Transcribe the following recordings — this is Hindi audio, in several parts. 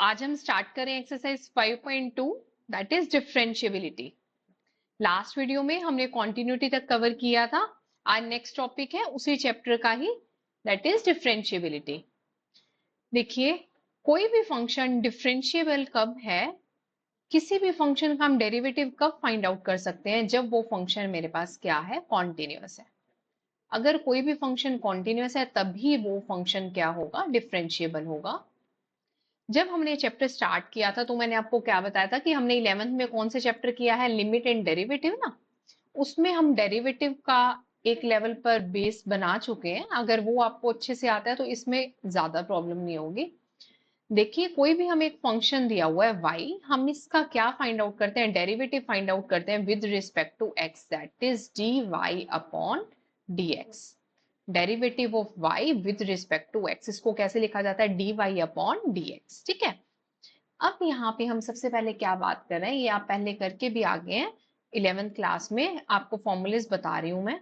आज हम स्टार्ट करें exercise 5.2 that is differentiability. Last video में हमने कॉन्टिन्यूटी तक कवर किया था। आज नेक्स्ट टॉपिक है उसी चैप्टर का ही, दैट इज डिफरेंशिएबिलिटी। देखिए, कोई भी फंक्शन डिफरेंशिएबल कब है, किसी भी फंक्शन का हम डेरिवेटिव कब फाइंड आउट कर सकते हैं, जब वो फंक्शन मेरे पास क्या है, कॉन्टिन्यूअस है। अगर कोई भी फंक्शन कॉन्टिन्यूअस है तभी वो फंक्शन क्या होगा, डिफरेंशिएबल होगा। जब हमने चैप्टर स्टार्ट किया था तो मैंने आपको क्या बताया था कि हमने 11th में कौन से चैप्टर किया है, लिमिट एंड डेरिवेटिव ना। उसमें हम डेरिवेटिव का एक लेवल पर बेस बना चुके हैं। अगर वो आपको अच्छे से आता है तो इसमें ज्यादा प्रॉब्लम नहीं होगी। देखिए, कोई भी हमें एक फंक्शन दिया हुआ है y, हम इसका क्या फाइंड आउट करते हैं, डेरिवेटिव फाइंड आउट करते हैं with respect to x, that is dy upon dx। Derivative of y with respect to x, इसको कैसे लिखा जाता है, dy अपॉन dx। ठीक है। अब यहाँ पे हम सबसे पहले क्या बात कर रहे हैं, ये आप पहले करके भी आ गए हैं 11th क्लास में, आपको फॉर्मूलेस बता रही हूं मैं।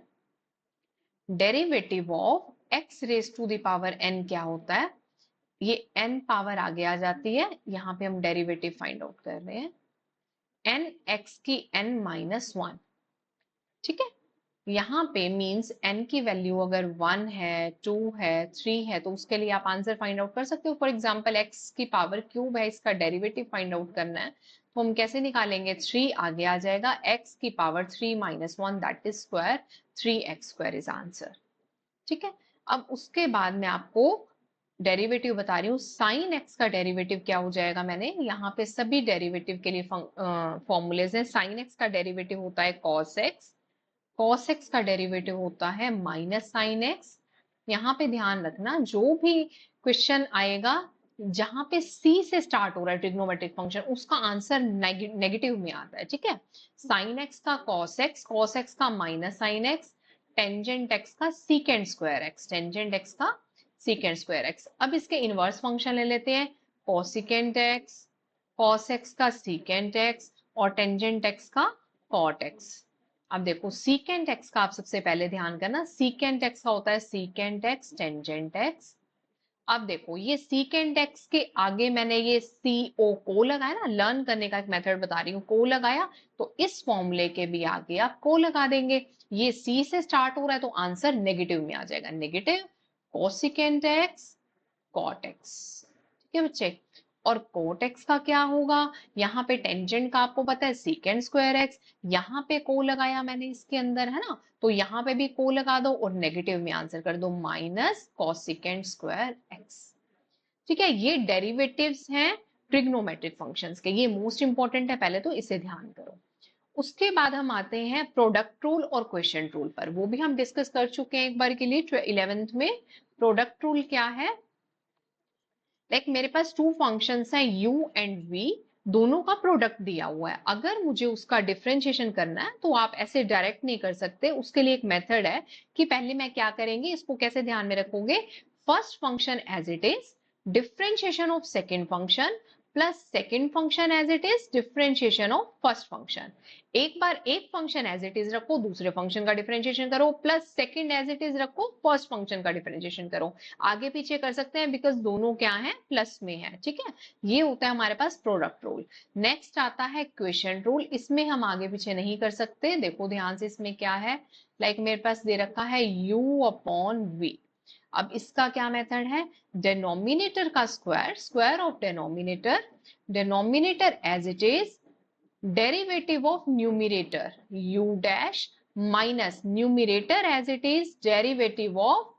Derivative of x raise to the power n क्या होता है, ये n पावर आगे आ जाती है, यहाँ पे हम डेरिवेटिव फाइंड आउट कर रहे हैं n x की n माइनस 1। ठीक है। यहाँ पे मींस n की वैल्यू अगर 1 है, 2 है, 3 है, तो उसके लिए आप आंसर फाइंड आउट कर सकते हो। फॉर एग्जांपल x की पावर क्यूब है, इसका डेरिवेटिव फाइंड आउट करना है, तो हम कैसे निकालेंगे, 3 आगे आ जाएगा, x की power 3 minus 1 that is square, 3x square is answer. ठीक है। अब उसके बाद मैं आपको डेरिवेटिव बता रही हूँ, साइन एक्स का डेरिवेटिव क्या हो जाएगा, मैंने यहाँ पे सभी डेरिवेटिव के लिए फॉर्मूलेज हैं। साइन एक्स का डेरिवेटिव होता है कॉस एक्स, कॉस एक्स का डेरिवेटिव होता है माइनस साइन एक्स। यहाँ पे ध्यान रखना, जो भी क्वेश्चन आएगा जहां पे c से स्टार्ट हो रहा है ट्रिग्नोमेट्रिक फंक्शन, उसका आंसर नेगेटिव में आता है। ठीक है। साइन एक्स का कॉस एक्स, कॉस एक्स का minus sine x, tangent x का secant square x, tangent x का सीकेंड स्क्वायर एक्स। अब इसके इनवर्स फंक्शन ले लेते हैं, कोसिकेंट एक्स, कॉस एक्स का सीकेंट एक्स और टेंजेंट एक्स का कॉट एक्स। अब देखो, सीकेंट एक्स का आप सबसे पहले ध्यान करना, सीकेंट एक्स का होता है सीकेंट एक्स टेंजेंट एक्स। अब देखो, ये सीकेंट एक्स के आगे मैंने ये सी ओ को लगाया ना, लर्न करने का एक मेथड बता रही हूँ, को लगाया, तो इस फॉर्मूले के भी आगे आप को लगा देंगे। ये सी से स्टार्ट हो रहा है तो आंसर नेगेटिव में आ जाएगा, negative cosecant x cot x. ठीक है बच्चे। और कोट एक्स का क्या होगा, यहाँ पे टेंजेंट का आपको पता है सीकेंड स्क्वायर एक्स, यहाँ पे को लगाया मैंने इसके अंदर, है ना, तो यहाँ पे भी को लगा दो और नेगेटिव में आंसर कर दो, माइनस कॉसिकेंड स्क्वायर एक्स। ठीक है। ये डेरिवेटिव्स हैं ट्रिग्नोमेट्रिक फंक्शंस के, ये मोस्ट इंपॉर्टेंट है, पहले तो इसे ध्यान करो। उसके बाद हम आते हैं प्रोडक्ट रूल और क्वेश्चन रूल पर, वो भी हम डिस्कस कर चुके हैं एक बार के लिए 11th में। प्रोडक्ट रूल क्या है, लाइक मेरे पास टू फंक्शंस हैं u एंड v, दोनों का प्रोडक्ट दिया हुआ है, अगर मुझे उसका डिफरेंशिएशन करना है तो आप ऐसे डायरेक्ट नहीं कर सकते, उसके लिए एक मेथड है कि पहले मैं क्या करेंगे, इसको कैसे ध्यान में रखोगे, first function as it is, differentiation of second function plus second function as it is, differentiation of first function. एक बार एक फंक्शन एज इट इज रखो, दूसरे फंक्शन का डिफरेंशिएशन करो, plus second as it is रखो, फर्स्ट फंक्शन का डिफरेंशिएशन करो। आगे पीछे कर सकते हैं बिकॉज दोनों क्या है, प्लस में है। ठीक है। ये होता है हमारे पास प्रोडक्ट रूल। नेक्स्ट आता है क्वेश्चन रूल, इसमें हम आगे पीछे नहीं कर सकते। देखो ध्यान से, इसमें क्या है, लाइक मेरे पास दे रखा है u अपॉन v। अब इसका क्या मेथड है, डिनोमिनेटर का square, square of denominator, denominator as it is, derivative of numerator u dash minus numerator as it is, derivative of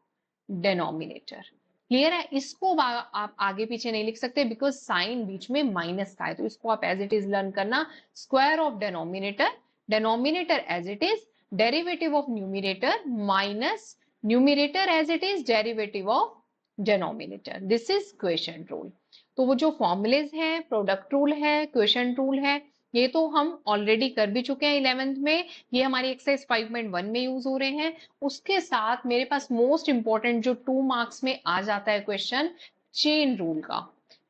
denominator. Clear है। इसको आप आगे पीछे नहीं लिख सकते बिकॉज साइन बीच में माइनस का है, तो इसको आप एज इट इज लर्न करना, square of denominator, denominator as it is, derivative of numerator minus numerator as it is, derivative of denominator. This is question rule. तो वो जो फॉर्मुलेज हैं, प्रोडक्ट रूल है, क्वेश्चन रूल है, ये तो हम ऑलरेडी कर भी चुके हैं 11th में, ये हमारी एक्सरसाइज 5.1 में यूज हो रहे हैं। उसके साथ मेरे पास मोस्ट इंपॉर्टेंट जो 2 मार्क्स में आ जाता है क्वेश्चन, चेन रूल का।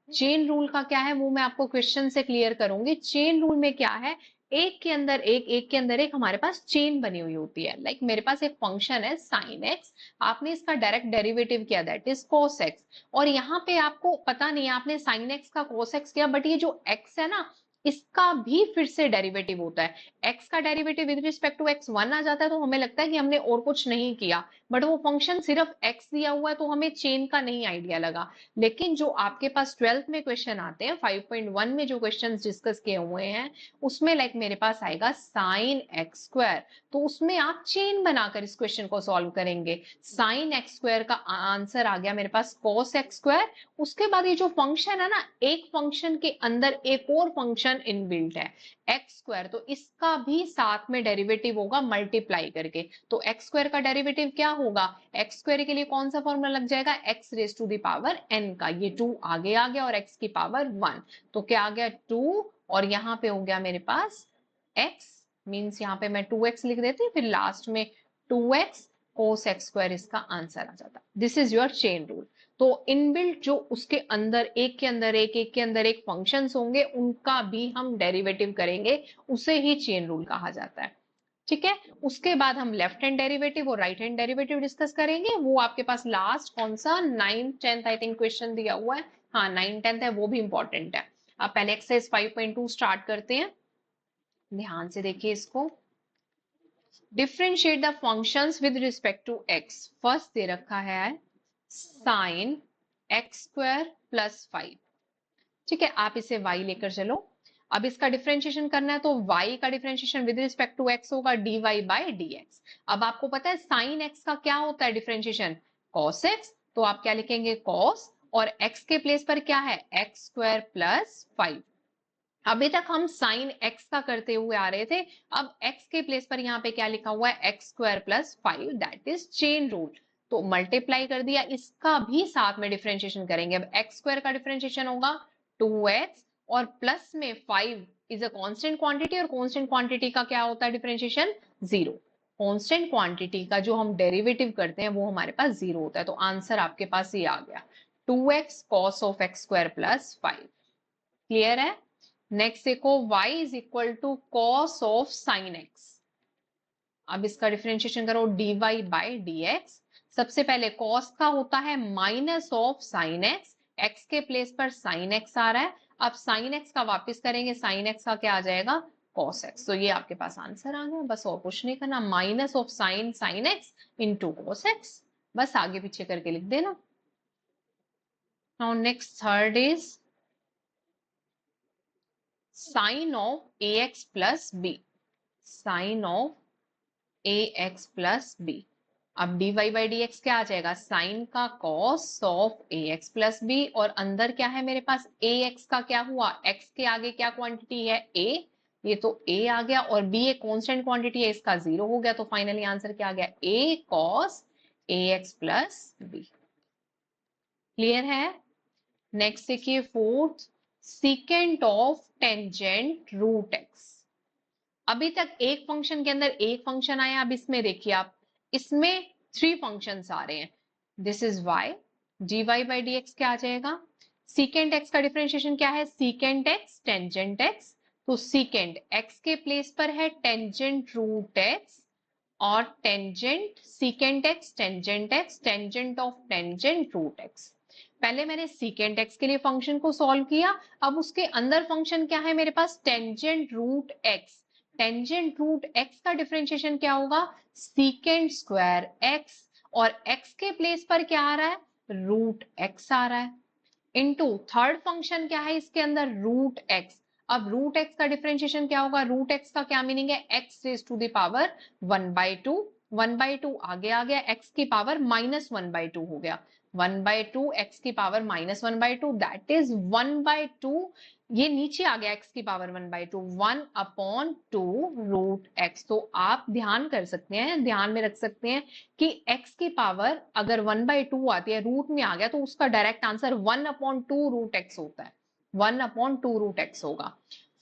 चेन रूल का क्या है वो मैं आपको क्वेश्चन से क्लियर करूंगी। चेन रूल में क्या है, एक के अंदर एक के अंदर एक हमारे पास चेन बनी हुई होती है। लाइक मेरे पास एक फंक्शन है साइन एक्स, आपने इसका डायरेक्ट डेरिवेटिव किया दैट इज कॉस एक्स, और यहाँ पे आपको पता नहीं है आपने साइन एक्स का कॉस एक्स किया, बट ये जो एक्स है ना इसका भी फिर से डेरिवेटिव होता है। एक्स का derivative with respect to x 1 आ जाता है तो हमें लगता है कि हमने और कुछ नहीं किया, बट वो फंक्शन सिर्फ एक्स दिया हुआ है तो हमें चेन का नहीं आइडिया लगा। लेकिन जो आपके पास 12th में क्वेश्चन आते हैं 5.1 में जो क्वेश्चन डिस्कस किए हुए हैं उसमें लाइक मेरे पास आएगा साइन एक्स स्क्वायर, तो उसमें आप चेन बनाकर इस क्वेश्चन को सॉल्व करेंगे। साइन एक्स स्क्वायर का आंसर आ गया मेरे पास कॉस एक्स स्क्वायर। उसके बाद ये जो फंक्शन है ना, एक फंक्शन के अंदर एक और फंक्शन इनबिल्ट है एक्स स्क्वायर, तो इसका भी साथ में डेरिवेटिव होगा मल्टीप्लाई करके। तो एक्स स्क्वायर का डेरिवेटिव क्या होगा, एक्स स्क्वायर के लिए कौन सा फॉर्मूला लग जाएगा, x raise to the power n का, ये 2 आगे आ गया और एक्स की पावर 1, तो क्या आ गया 2, और यहाँ पे हो गया मेरे पास x, मीन्स यहाँ पे मैं 2x लिख देती हूँ, फिर लास्ट में 2x cos x स्क्वायर इसका आंसर आ जाता। This is your chain rule. तो इनबिल्ट जो उसके अंदर एक के अंदर एक के अंदर एक फंक्शंस होंगे उनका भी हम डेरिवेटिव करेंगे, उसे ही चेन रूल कहा जाता है। ठीक है, उसके बाद हम लेफ्ट हैंड डेरिवेटिव और राइट हैंड डेरिवेटिव डिस्कस करेंगे। वो आपके पास लास्ट कौन सा 9th 10th I think question दिया हुआ है, हाँ 9th 10th है, वो भी इंपॉर्टेंट है। अब पहले एक्सरसाइज 5.2 स्टार्ट करते हैं, ध्यान से देखिए इसको। Differentiate the functions with respect to x. First दे रखा है साइन एक्स स्क्वायर प्लस 5, ठीक है, आप इसे y लेकर चलो। अब इसका डिफरेंशिएशन करना है तो y का differentiation with respect to x होगा dy बाई dx। अब आपको पता है साइन x का क्या होता है डिफरेंशिएशन, cos x, तो आप क्या लिखेंगे cos, और x के प्लेस पर क्या है एक्स स्क्वायर प्लस 5। अभी तक हम साइन x का करते हुए आ रहे थे, अब x के प्लेस पर यहाँ पे क्या लिखा हुआ है x square plus 5, that is chain rule. तो मल्टीप्लाई कर दिया, इसका भी साथ में डिफरेंशिएशन करेंगे। अब एक्स स्क्वायर का डिफरेंशिएशन होगा 2x, और प्लस में 5 इज अ कांस्टेंट क्वांटिटी, और कांस्टेंट क्वांटिटी का क्या होता है डिफरेंशिएशन 0। कांस्टेंट क्वांटिटी का जो हम डेरिवेटिव करते हैं वो हमारे पास 0 होता है, तो आंसर आपके पास ये आ गया 2x cos of x square plus 5। Clear है। नेक्स्ट देखो y is equal to cos of sine x. अब इसका डिफरेंशिएशन करो dy बाई dx। सबसे पहले कॉस का होता है minus of sine x, x के प्लेस पर साइन एक्स आ रहा है, अब साइन एक्स का वापस करेंगे, साइन एक्स का क्या आ जाएगा कॉस एक्स। तो ये आपके पास आंसर आ गया, बस और कुछ नहीं करना, minus of sine x into cos x, बस आगे पीछे करके लिख देना। Now next third is sine of ax plus b, sine of ax plus b. अब dy बाई dx क्या आ जाएगा, साइन का cos of ax plus b, और अंदर क्या है मेरे पास ax का क्या हुआ, x के आगे क्या क्वांटिटी है a, ये तो a आ गया, और b एक कांस्टेंट क्वांटिटी है, इसका 0 हो गया, तो फाइनली आंसर क्या आ गया a cos ax plus b. Clear है। नेक्स्ट देखिए fourth, secant of tangent root x. अभी तक एक फंक्शन के अंदर एक फंक्शन आया, अब इसमें देखिए आप, इसमें 3 फंक्शंस आ रहे हैं। This is y, dy by dx क्या आ जाएगा, सीकेंट x का डिफरेंशिएशन क्या है, सीकेंट x टेंजेंट x, तो सीकेंट x के प्लेस पर है टेंजेंट रूट x, और tangent secant x tangent x tangent of tangent root x। पहले मैंने सीकेंट x के लिए फंक्शन को सॉल्व किया, अब उसके अंदर फंक्शन क्या है मेरे पास tangent root x। Tangent root x का डिफरेंशिएशन क्या होगा, सीकेंट स्क्वायर x, और x के प्लेस पर क्या आ रहा है रूट x आ रहा है, इनटू थर्ड फंक्शन क्या है इसके अंदर रूट x। अब रूट x का डिफरेंशिएशन क्या होगा, रूट x का क्या मीनिंग है, x raise to the power 1/2, 1/2 आगे आ गया, x की पावर -1/2 हो गया, 1/2 x की पावर -1/2, दैट इज 1/2, ये नीचे आ गया x की पावर 1/2, 1/2 रूट x। तो आप ध्यान कर सकते हैं, ध्यान में रख सकते हैं कि x की पावर अगर 1/2 आती है, रूट में आ गया, तो उसका डायरेक्ट आंसर 1/2 रूट x होता है, 1/2 रूट x होगा।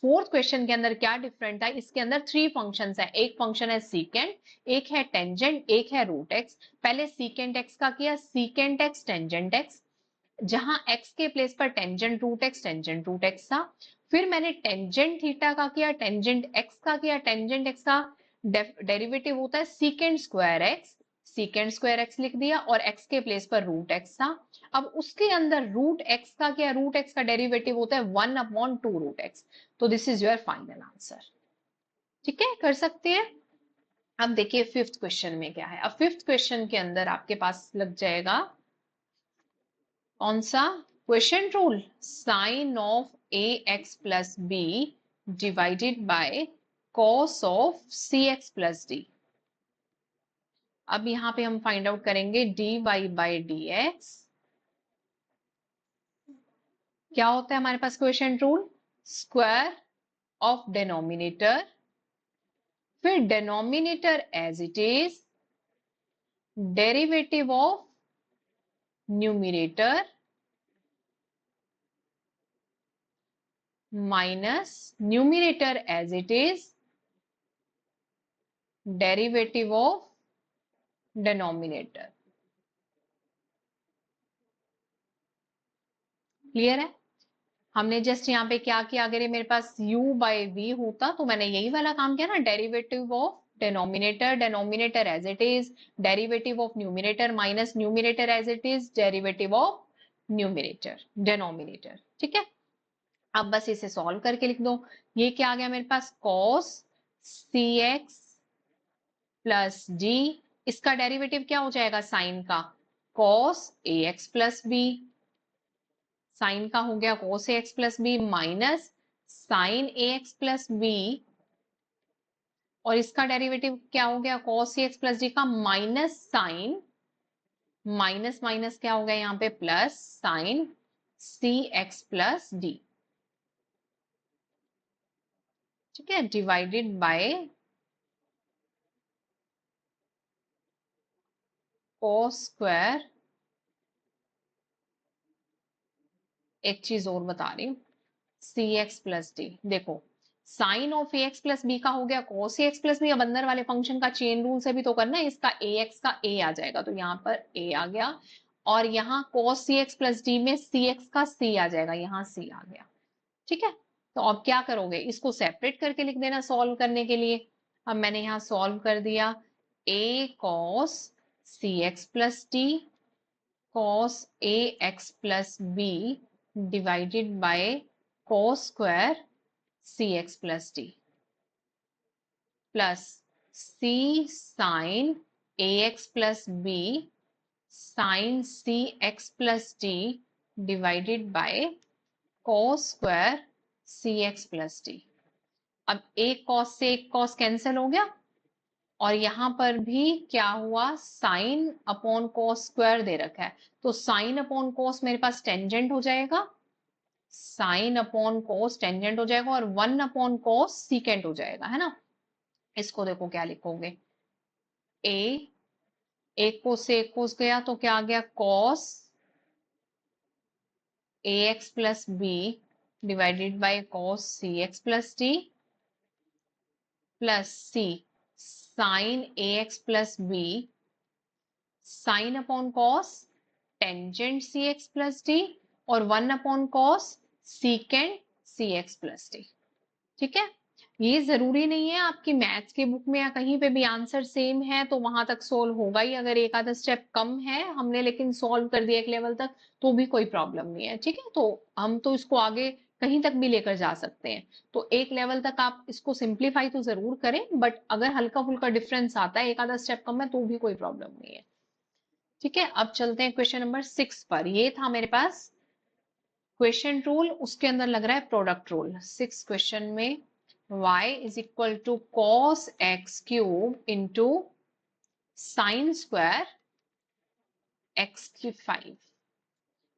फोर्थ क्वेश्चन के अंदर क्या डिफरेंट है, इसके अंदर 3 फंक्शंस है, एक फंक्शन है सीकेंट, एक है टेंजेंट, एक है रूट x। पहले सीकेंट x का किया, सीकेंट x टेंजेंट x, जहां x के प्लेस पर टेंजेंट रूट x था। फिर मैंने टेंजेंट थीटा का किया, टेंजेंट एक्स का किया, टेंजेंट एक्स का डेरिवेटिव होता है सीकेंड स्क्वायर एक्स, सीकेंड स्क्वायर एक्स लिख दिया और एक्स के प्लेस पर रूट एक्स था। अब उसके अंदर रूट एक्स का क्या, रूट एक्स का डेरिवेटिव होता है 1/2 रूट एक्स। तो this is your final answer. ठीक है, कर सकते हैं। अब देखिए फिफ्थ क्वेश्चन में क्या है। अब फिफ्थ क्वेश्चन के अंदर आपके पास लग जाएगा कौन सा question rule, sine of a x plus b divided by cos of c x plus d. अब यहां पे हम फाइंड आउट करेंगे dy बाई डी एक्स। क्या होता है हमारे पास question rule, square of denominator, फिर denominator as it is, derivative of numerator minus numerator as it is, derivative of denominator. Clear है। हमने जस्ट यहाँ पे क्या किया, अगर ये मेरे पास u बाई वी होता तो मैंने यही वाला काम किया ना, derivative of denominator, denominator as it is, derivative of numerator minus numerator as it is, derivative of numerator denominator. ठीक है, अब बस इसे सॉल्व करके लिख दो। ये क्या आ गया मेरे पास, cos cx प्लस डी, इसका डेरिवेटिव क्या हो जाएगा साइन का, cos ax plus b, sine का हो गया cos ax plus b minus sine ax plus b, और इसका डेरिवेटिव क्या हो गया cos cx प्लस डी का माइनस साइन, माइनस माइनस क्या हो गया यहाँ पे plus sine cx plus d. ठीक है, डिवाइडेड बाय cos स्क्वायर, एक चीज और बता रही हूँ, सी एक्स प्लस डी। देखो sine of a x plus b का हो गया cos a x plus b, अब अंदर वाले फंक्शन का चेन रूल से भी तो करना है, इसका ए एक्स का ए आ जाएगा, तो यहाँ पर ए आ गया, और यहाँ cos c x plus D में सी एक्स का सी आ जाएगा, यहाँ सी आ गया। ठीक है, तो अब क्या करोगे, इसको सेपरेट करके लिख देना सॉल्व करने के लिए। अब मैंने यहाँ सॉल्व कर दिया, a cos c x plus d cos a x plus b divided by cos square c x plus d plus c sin a x plus b sin c x plus d divided by cos square c x plus d। अब एक cos से एक cos कैंसिल हो गया, और यहां पर भी क्या हुआ, साइन अपॉन कॉस स्क्वायर दे रखा है, तो साइन अपॉन कॉस मेरे पास टेंजेंट हो जाएगा, साइन अपॉन कॉस टेंजेंट हो जाएगा, और 1/cos सीकेंट हो जाएगा, है ना। इसको देखो क्या लिखोगे, ए, एक कोस से एक कोस गया तो क्या आ गया, cos ax plus b divided by cos cx plus d plus c sine ax plus b sine upon cos tangent c x plus d, और 1/cos secant c x plus d. ठीक है, ये जरूरी नहीं है आपकी मैथ्स की बुक में या कहीं पे भी आंसर सेम है तो वहां तक सोल्व होगा ही, अगर एक आधा स्टेप कम है हमने लेकिन सोल्व कर दिया एक लेवल तक तो भी कोई प्रॉब्लम नहीं है। ठीक है, तो हम तो इसको आगे कहीं तक भी लेकर जा सकते हैं, तो एक लेवल तक आप इसको सिंप्लीफाई तो जरूर करें, बट अगर हल्का फुल्का डिफरेंस आता है, एक आधा स्टेप कम है, तो भी कोई प्रॉब्लम नहीं है। ठीक है, अब चलते हैं क्वेश्चन नंबर 6 पर। ये था मेरे पास क्वेश्चन रूल, उसके अंदर लग रहा है प्रोडक्ट रूल। 6 क्वेश्चन में y is equal to cos x cube into sine square x की 5।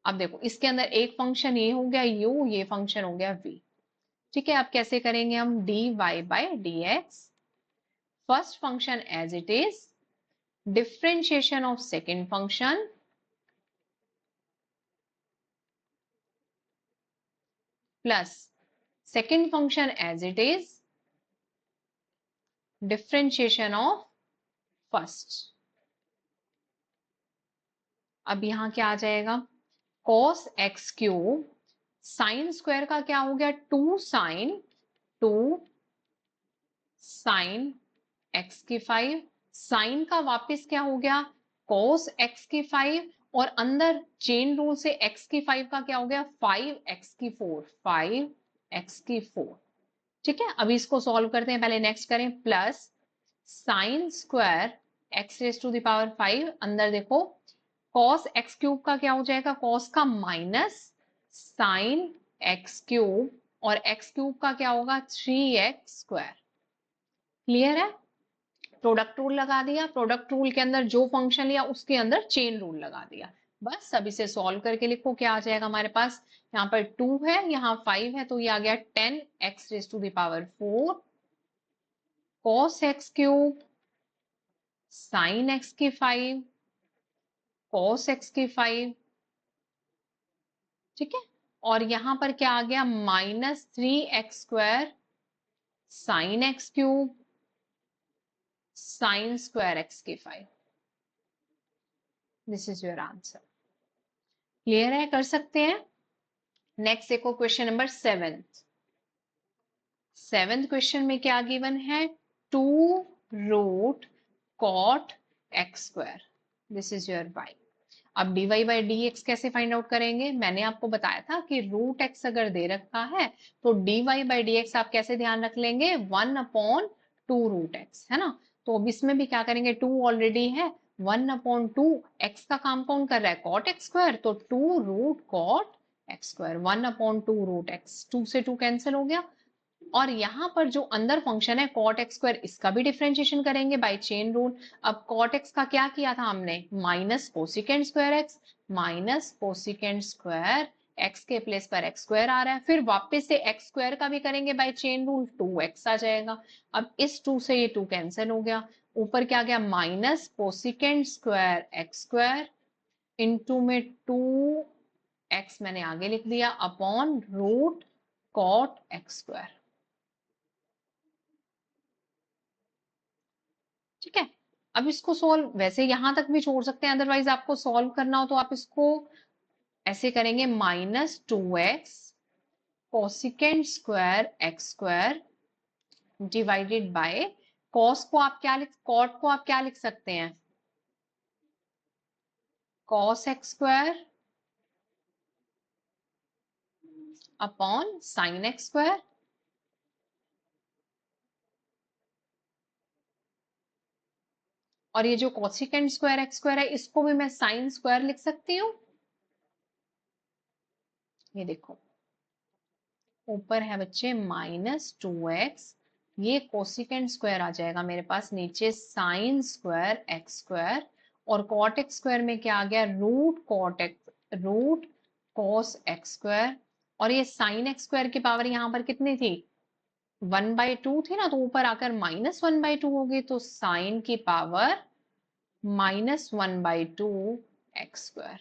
अब देखो इसके अंदर एक फंक्शन ये हो गया u, ये फंक्शन हो गया v। ठीक है, अब कैसे करेंगे हम, dy by D x, first function as it is, differentiation of second function plus second function as it is, differentiation of first. अब यहां क्या आ जाएगा, cos x cube sine square का क्या हो गया, 2 साइन एक्स की 5, साइन का वापस क्या हो गया, cos एक्स की 5, और अंदर चेन रूल से x की 5 का क्या हो गया, 5x की 4, 5x की 4। ठीक है, अभी इसको सॉल्व करते हैं, पहले नेक्स्ट करें, plus sine square x raise to the power 5, अंदर देखो cos एक्स क्यूब का क्या हो जाएगा, cos का माइनस साइन एक्स क्यूब, और एक्स क्यूब का क्या होगा, 3x स्क्वायर। क्लियर है, प्रोडक्ट रूल लगा दिया, प्रोडक्ट रूल के अंदर जो फंक्शन लिया उसके अंदर चेन रूल लगा दिया। बस अब इसे सॉल्व करके लिखो, क्या आ जाएगा हमारे पास, यहाँ पर 2 है, यहाँ 5 है, तो ये आ गया 10x raise to the power 4 cos x cube sine x की 5 cos एक्स की 5। ठीक है, और यहां पर क्या आ गया, -3x square sine x cube sine square x की 5। This is your answer. Clear है, कर सकते हैं। नेक्स्ट देखो क्वेश्चन नंबर 7th क्वेश्चन में क्या गिवन है, 2√cot x²। This is your y। अब dy बाई डी एक्स कैसे फाइंड आउट करेंगे, मैंने आपको बताया था कि रूट एक्स अगर दे रखा है तो dy बाई डी एक्स आप कैसे ध्यान रख लेंगे, 1/2√x, है ना। तो अब इसमें भी क्या करेंगे, 2 ऑलरेडी है, 1/2 x का काम कौन कर रहा है, cot x², तो 2√cot x², 1/2√x, 2 से 2 कैंसिल हो गया। और यहां पर जो अंदर फंक्शन है cot x², इसका भी डिफरेंशिएशन करेंगे बाय चेन रूल। अब cot x का क्या किया था हमने, minus cosecant square x, minus cosecant square x के प्लेस पर x² आ रहा है, फिर वापस से x² का भी करेंगे बाय चेन रूल, 2x आ जाएगा। अब इस 2 से ये 2 कैंसिल हो गया, ऊपर क्या गया, minus cosecant square x² into में 2x मैंने आगे लिख दिया अपॉन रूट cot x²। ठीक है, अब इसको सोल्व वैसे यहां तक भी छोड़ सकते हैं, अदरवाइज आपको सॉल्व करना हो तो आप इसको ऐसे करेंगे, -2x cosecant square x² divided by cos को आप क्या लिख, cot को आप क्या लिख सकते हैं, cos x² upon sin x²। और ये जो कोसिकेंड स्क्वायर x² है इसको भी मैं साइन स्क्वायर लिख सकती हूँ। ये देखो ऊपर है बच्चे -2x, ये कोसिकेंड स्क्वायर आ जाएगा मेरे पास, नीचे साइन स्क्वायर x², और कॉट x² में क्या आ गया, रूट कॉस x², और ये साइन x² की पावर यहाँ पर कितनी थी, 1/2 थी ना, तो ऊपर आकर -1/2 होगी, तो साइन की पावर -1/2x²।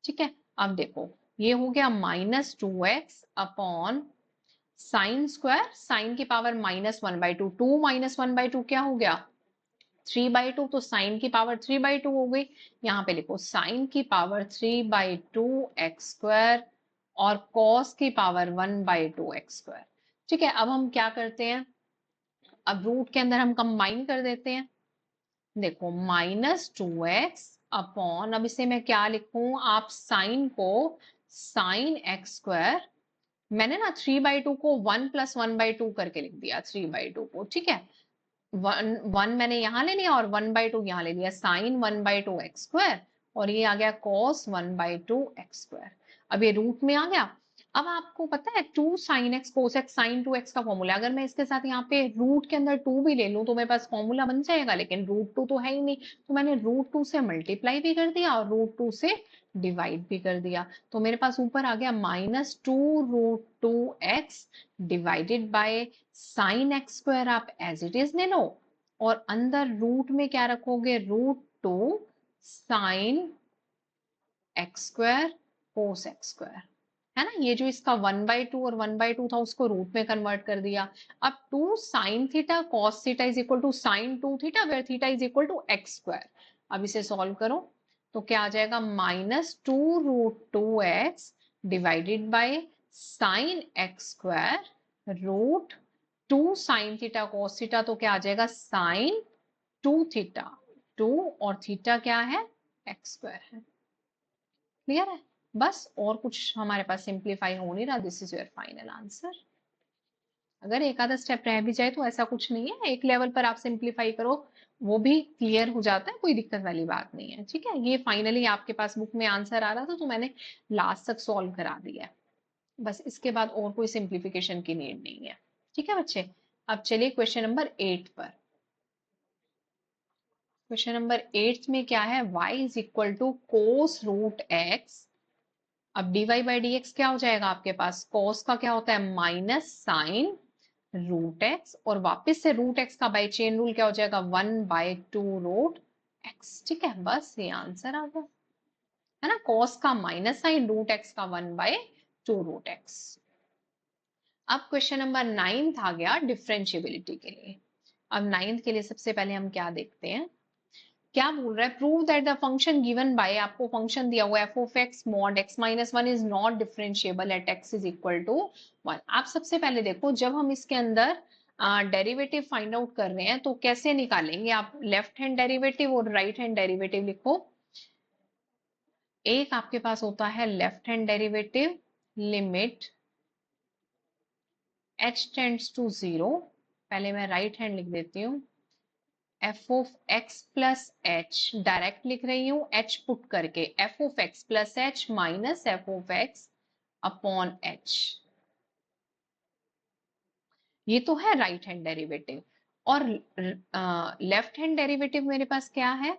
ठीक है, अब देखो ये हो गया -2x upon sine square, sine की पावर -1/2, 2 -1/2 क्या हो गया, 3/2, तो साइन की पावर 3/2 हो गई। यहाँ पे लिखो साइन की पावर 3/2x² और कॉस की पावर 1/2x²। ठीक है, अब हम क्या करते हैं, अब रूट के अंदर हम कंबाइन कर देते हैं। देखो -2x अपॉन, अब इसे मैं क्या लिखूं, आप साइन को साइन x², मैंने ना 3/2 को 1 + 1/2 करके लिख दिया, 3/2 को। ठीक है, 1 मैंने यहां ले लिया और 1/2 यहां ले लिया, साइन 1/2x², और ये आ गया cos 1/2x²। अब ये रूट में आ गया। अब आपको पता है 2 sin x cos x sin 2x का फॉर्मूला, अगर मैं इसके साथ यहाँ पे रूट के अंदर 2 भी ले लूं तो मेरे पास फॉर्मूला बन जाएगा, लेकिन √2 तो है ही नहीं, तो मैंने √2 से मल्टीप्लाई भी कर दिया और √2 से डिवाइड भी कर दिया, तो मेरे पास ऊपर आ गया -2√2x divided by sign x² आप एज इट इज ले लो, और अंदर रूट में क्या रखोगे, √2 साइन x² cos x², है ना। ये जो इसका 1/2 और 1/2 था उसको रूट में कन्वर्ट कर दिया। अब 2 sin theta cos theta is equal to sin 2 theta where theta is equal to x²। अब इसे सॉल्व करो तो क्या आ जाएगा, -2√2x divided by sine x square root 2 sine theta cos theta, तो क्या आ जाएगा साइन 2 थीटा, 2 और थीटा क्या है एक्स स्क्वायर है। क्लियर है? बस और कुछ हमारे पास सिंप्लीफाई हो नहीं रहा। This is your final answer. अगर एक आधा स्टेप रह भी जाए तो ऐसा कुछ नहीं है, एक लेवल पर आप सिंप्लीफाई करो वो भी क्लियर हो जाता है, कोई दिक्कत वाली बात नहीं है। ठीक है, ये फाइनली आपके पास बुक में आंसर आ रहा था तो मैंने लास्ट तक सॉल्व करा दिया है। बस इसके बाद और कोई सिंप्लीफिकेशन की नीड नहीं है। ठीक है बच्चे, अब चलिए क्वेश्चन नंबर 8 पर। क्वेश्चन नंबर 8 में क्या है, y is equal to cos root x. अब dy बाई डी एक्स क्या हो जाएगा आपके पास, cos का क्या होता है माइनस साइन रूट एक्स, और वापस से रूट एक्स का बाई चेन रूल क्या हो जाएगा 1/2 रूट एक्स। ठीक है, बस ये आंसर आ गया है ना, cos का माइनस साइन रूट एक्स का 1/2 रूट एक्स। अब क्वेश्चन नंबर 9 आ गया डिफरेंशिएबिलिटी के लिए। अब 9 के लिए सबसे पहले हम क्या देखते हैं, क्या बोल रहा है, prove that the function given by, आपको फंक्शन दिया हुआ है f of x mod x minus 1 is not differentiable at x is equal to 1। आप सबसे पहले देखो, जब हम इसके अंदर डेरिवेटिव फाइंड आउट कर रहे हैं तो कैसे निकालेंगे, आप लेफ्ट हैंड डेरिवेटिव और राइट हैंड डेरिवेटिव लिखो। एक आपके पास होता है left hand derivative, limit h tends to 0। पहले मैं राइट हैंड लिख देती हूँ, f of x plus h, direct लिख रही हूं एच पुट करके, f of x plus H minus F of x upon h. ये तो है राइट हैंड डेरिवेटिव। और लेफ्ट हैंड डेरिवेटिव मेरे पास क्या है,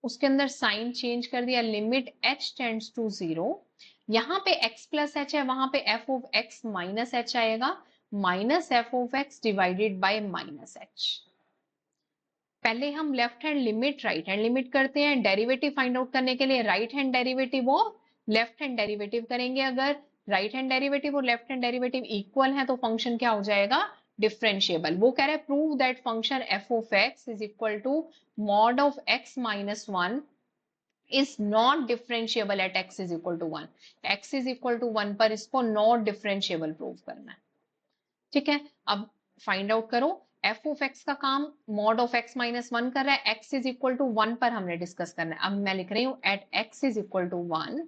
उसके अंदर साइन चेंज कर दिया, लिमिट h टेंड्स टू 0। यहाँ पे x प्लस एच है, वहां पे f of x minus H आएगा, minus F of x divided by minus H. पहले हम left hand limit right hand limit करते हैं, डेरिवेटिव फाइंड आउट करने के लिए राइट हैंड डेरिवेटिव और लेफ्ट हैंड डेरिवेटिव करेंगे। अगर राइट हैंड डेरिवेटिव और लेफ्ट हैंड डेरिवेटिव इक्वल है तो फंक्शन क्या हो जाएगा, डिफरेंशिएबल। वो कह रहे हैं prove that function f of x is equal to mod of x minus 1 is not differentiable at x is equal to 1। X is equal to 1 पर इसको नॉट डिफरेंशिएबल प्रूव करना है। ठीक है, अब फाइंड आउट करो, एफ ऑफ एक्स का काम मॉड ऑफ एक्स माइनस 1 कर रहा है, एक्स इज इक्वल टू 1 पर हमने डिस्कस करना है। अब मैं लिख रही हूं at x is equal to 1।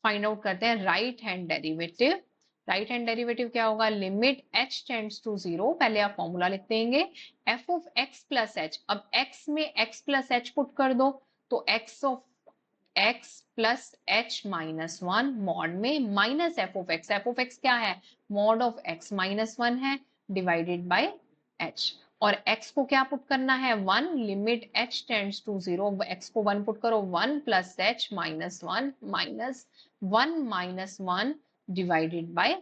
Find out करते हैं right hand derivative. Right hand derivative क्या होगा, लिमिट h टेंड्स टू 0। पहले आप फॉर्मूला लिख देंगे, F of x plus H. अब x में x प्लस एच पुट कर दो, तो x of x plus H minus 1 mod में minus F of x. F of x क्या है, मॉड ऑफ x माइनस 1 है, डिवाइडेड बाय h। और x को क्या पुट करना है 1, limit h tends to 0, x को 1 पुट करो, 1 plus H minus 1 minus 1 minus 1 divided by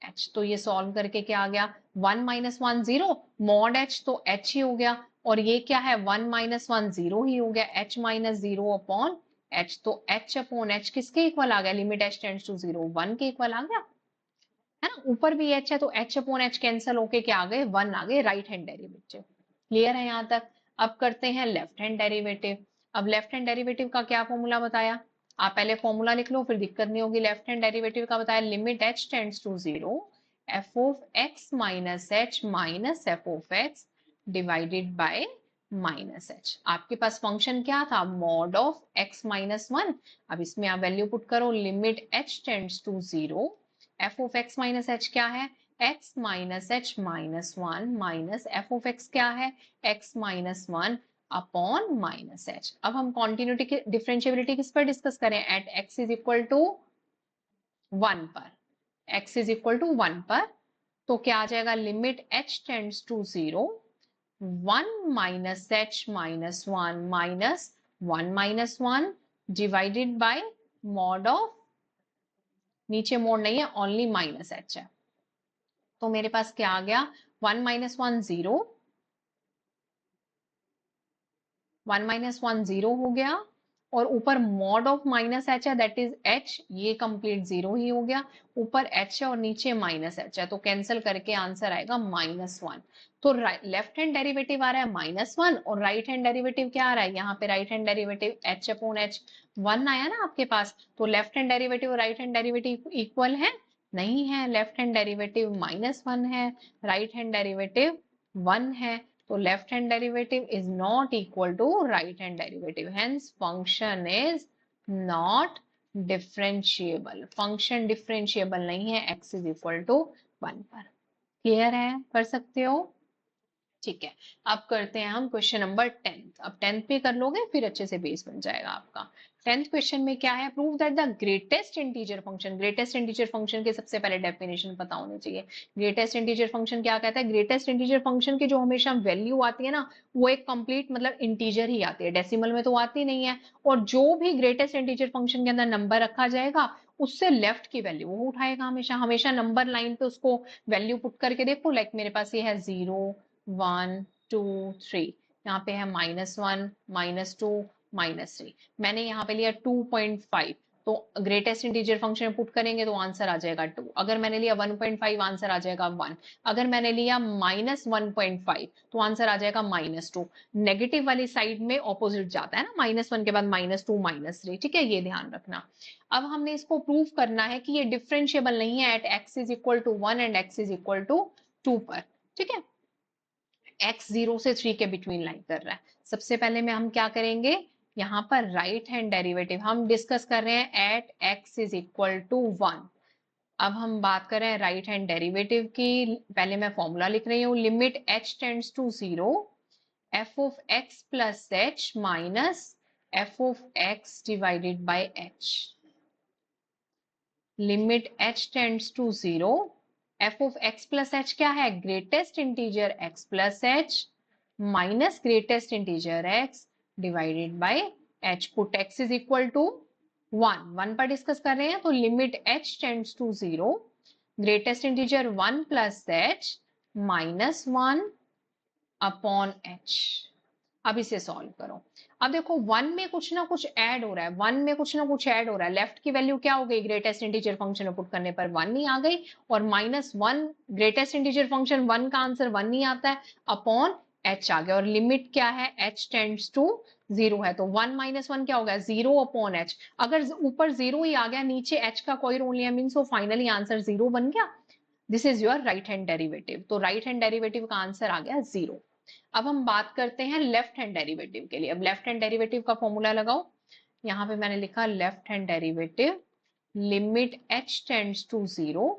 h। तो ये सॉल्व करके क्या आ गया, 1 माइनस 1 0, मॉड h तो h ही हो गया, और ये क्या है 1 माइनस 1 0 ही हो गया, h माइनस 0 अपॉन h। तो h अपॉन h किसके इक्वल आ गया, लिमिट h टेंड्स टू 0 1 के इक्वल आ गया है ना। ऊपर भी h है तो h अपॉन h कैंसिल होके क्या आ गए 1 आ गए, राइट हैंड डेरिवेटिव। क्लियर है यहाँ तक। अब करते हैं लेफ्ट हैंड डेरिवेटिव। अब लेफ्ट हैंड डेरिवेटिव का क्या फॉर्मूला बताया, आप पहले फॉर्मूला लिख लो फिर दिक्कत नहीं होगी। लेफ्ट हैंड डेरिवेटिव का बताया, limit h tends to 0, f of x minus h minus F of x divided by minus h. आपके पास फंक्शन क्या था, मॉड ऑफ x माइनस 1। अब इसमें आप वैल्यू पुट करो, limit h tends to 0, f of x minus h क्या है, x minus h minus 1 minus F of x क्या है, x minus 1 upon minus h. अब हम कॉन्टिन्यूटी की डिफरेंशिएबिलिटी किस पर डिस्कस करें, at x is equal to 1 पर। एक्स इज इक्वल टू 1 पर तो क्या आ जाएगा, limit h tends to 0, 1 minus h minus 1 minus 1 minus 1 divided by mod of, नीचे मोड नहीं है ओनली माइनस एच है, तो मेरे पास क्या आ गया 1 माइनस 1 0, 1 माइनस 1 0 हो गया, और ऊपर मॉड ऑफ माइनस एच है दैट इज एच, ये कंप्लीट जीरो ही हो गया, ऊपर एच है और नीचे माइनस एच है, तो कैंसिल करके आंसर आएगा -1। तो लेफ्ट हैंड डेरिवेटिव आ रहा है -1 और राइट हैंड डेरिवेटिव क्या आ रहा है, यहाँ पे right hand derivative H upon H 1 आया ना आपके पास, तो लेफ्ट हैंड डेरिवेटिव और राइट हैंड डेरिवेटिव इक्वल है, नहीं है, लेफ्ट हैंड डेरिवेटिव -1 है, राइट हैंड डेरिवेटिव 1 है, तो left hand derivative is not equal to right hand derivative, hence function is not differentiable, function differentiable नहीं है x is equal to 1 पर। क्लियर है, कर सकते हो, ठीक है। अब करते हैं हम क्वेश्चन नंबर 10th, अब 10th पे कर लोगे फिर अच्छे से बेस बन जाएगा आपका। 10th क्वेश्चन में क्या है, prove that the greatest integer function, greatest integer function के सबसे पहले डेफिनेशन पता होनी चाहिए। ग्रेटेस्ट इंटीजर फंक्शन क्या कहता है, ग्रेटेस्ट इंटीजर फंक्शन की जो हमेशा वैल्यू आती है ना, वो एक कंप्लीट मतलब इंटीजर ही आती है, डेसिमल में तो आती नहीं है, और जो भी ग्रेटेस्ट इंटीजर फंक्शन के अंदर नंबर रखा जाएगा उससे लेफ्ट की वैल्यू वो उठाएगा, हमेशा हमेशा नंबर लाइन पे उसको वैल्यू पुट करके देखो, लाइक मेरे पास ये है 0 1 2 3, यहाँ पे है -1 -2 -3, मैंने यहाँ पे लिया 2.5, तो ग्रेटेस्ट इंटीजर फंक्शन पुट करेंगे तो आंसर आ जाएगा 2, अगर मैंने लिया 1.5 आंसर आ जाएगा 1, अगर मैंने लिया -1.5 तो आंसर आ जाएगा -2, नेगेटिव वाली साइड में ऑपोजिट जाता है ना, -1 के बाद -2 -3, ठीक है, ये ध्यान रखना। अब हमने इसको प्रूव करना है कि ये डिफरेंशिएबल नहीं है at x is equal to 1 and x is equal to 2 पर, ठीक है, x 0 से 3 के बिटवीन लाइन कर रहा है। सबसे पहले में हम क्या करेंगे, यहाँ पर राइट हैंड डेरिवेटिव हम डिस्कस कर रहे हैं at x is equal to 1। अब हम बात कर रहे हैं राइट हैंड डेरिवेटिव की, पहले मैं फॉर्मूला लिख रही हूँ, limit h tends to 0 f of x plus h minus f of x divided by h, limit h tends to 0 f of x plus h क्या है, greatest integer x plus h minus greatest integer x divided by h, put x is equal to 1 पर डिस्कस कर रहे हैं, तो limit h tends to 0 greatest integer 1 plus h minus 1 upon h। अब इसे सॉल्व करो, अब देखो 1 में कुछ ना कुछ ऐड हो रहा है, 1 में कुछ ना कुछ ऐड हो रहा है, लेफ्ट की वैल्यू क्या हो गई, ग्रेटेस्ट इंटीजर फंक्शन में पुट करने पर 1 ही आ गई, और -1 ग्रेटेस्ट इंटीजर फंक्शन 1 का आंसर 1 ही आता है, अपॉन h आ गया, और लिमिट क्या है, h टेंड्स टू 0 है, तो 1 - 1 क्या हो गया, 0 अपॉन h, अगर ऊपर 0 ही आ गया नीचे h का कोई रोल नहीं है, मीन्स वो फाइनली आंसर 0 बन गया, this is your right hand derivative, तो राइट हैंड डेरिवेटिव का आंसर आ गया 0। अब हम बात करते हैं लेफ्ट हैंड डेरिवेटिव के लिए, अब लेफ्ट हैंड डेरिवेटिव का फॉर्मूला लगाओ, यहाँ पे मैंने लिखा left hand derivative limit h tends to 0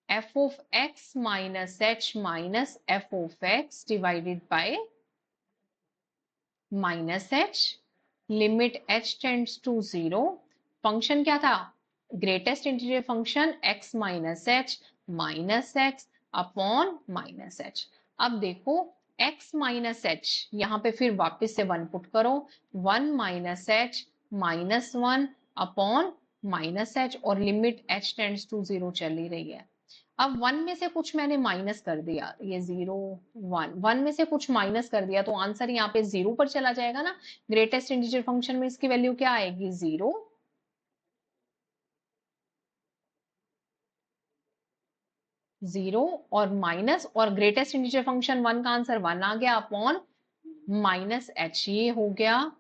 f of x minus h minus f of x divided by minus h, limit h tends to 0, function क्या था, greatest integer function x minus h minus x upon minus h। अब देखो x माइनस h, यहाँ पे फिर वापस से 1 पुट करो, 1 minus h minus 1 upon minus h, और लिमिट h टेंड्स टू 0 चली रही है। अब 1 में से कुछ मैंने माइनस कर दिया, ये 0 1 में से कुछ माइनस कर दिया, तो आंसर यहाँ पे 0 पर चला जाएगा ना, ग्रेटेस्ट इंटीजर फंक्शन में इसकी वैल्यू क्या आएगी, 0, और माइनस, और ग्रेटेस्ट इंटीजर फंक्शन 1 का आंसर 1 आ गया, अपॉन माइनस h, ये हो गया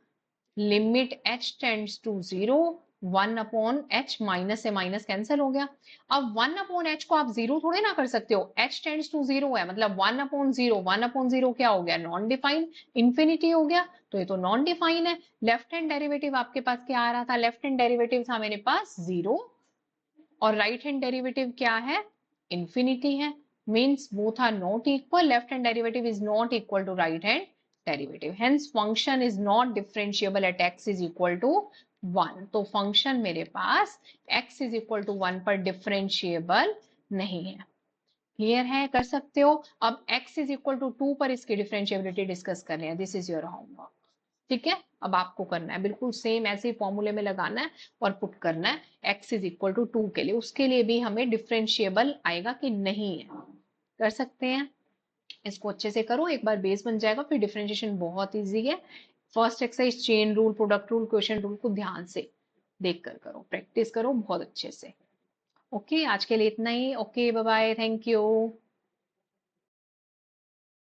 limit h tends to 0, 1 upon h, minus से माइनस कैंसिल हो गया। अब 1 अपॉन h को आप 0 थोड़े ना कर सकते हो, h टेंड्स टू 0 है, मतलब 1 अपॉन 0, 1 अपॉन 0 क्या हो गया, नॉन डिफाइन, इंफिनिटी हो गया, तो ये तो नॉन डिफाइन है। लेफ्ट हैंड डेरिवेटिव आपके पास क्या आ रहा था, लेफ्ट हैंड डेरिवेटिव था मेरे पास 0, और राइट हैंड डेरिवेटिव क्या है, इंफिनिटी है, means both are not equal, left hand derivative is not equal to right hand derivative, hence function is not differentiable at x is equal to 1, तो फंक्शन मेरे पास x इज इक्वल टू 1 पर डिफरेंशिएबल नहीं है। क्लियर है, कर सकते हो। अब x इज इक्वल टू 2 पर इसकी डिफरेंशिएबिलिटी डिस्कस कर रहे हैं, दिस इज योर होमवर्क, ठीक है, अब आपको करना है बिल्कुल सेम ऐसे ही फॉर्मूले में लगाना है और पुट करना है x इज इक्वल टू 2 के लिए, उसके लिए भी हमें डिफरेंशिएबल आएगा कि नहीं है, कर सकते हैं। इसको अच्छे से करो, एक बार बेस बन जाएगा, फिर डिफरेंशिएशन बहुत इजी है, first exercise chain rule, product rule, question rule को ध्यान से देख कर करो, प्रैक्टिस करो बहुत अच्छे से। ओके, आज के लिए इतना ही। Okay, bye bye, thank you.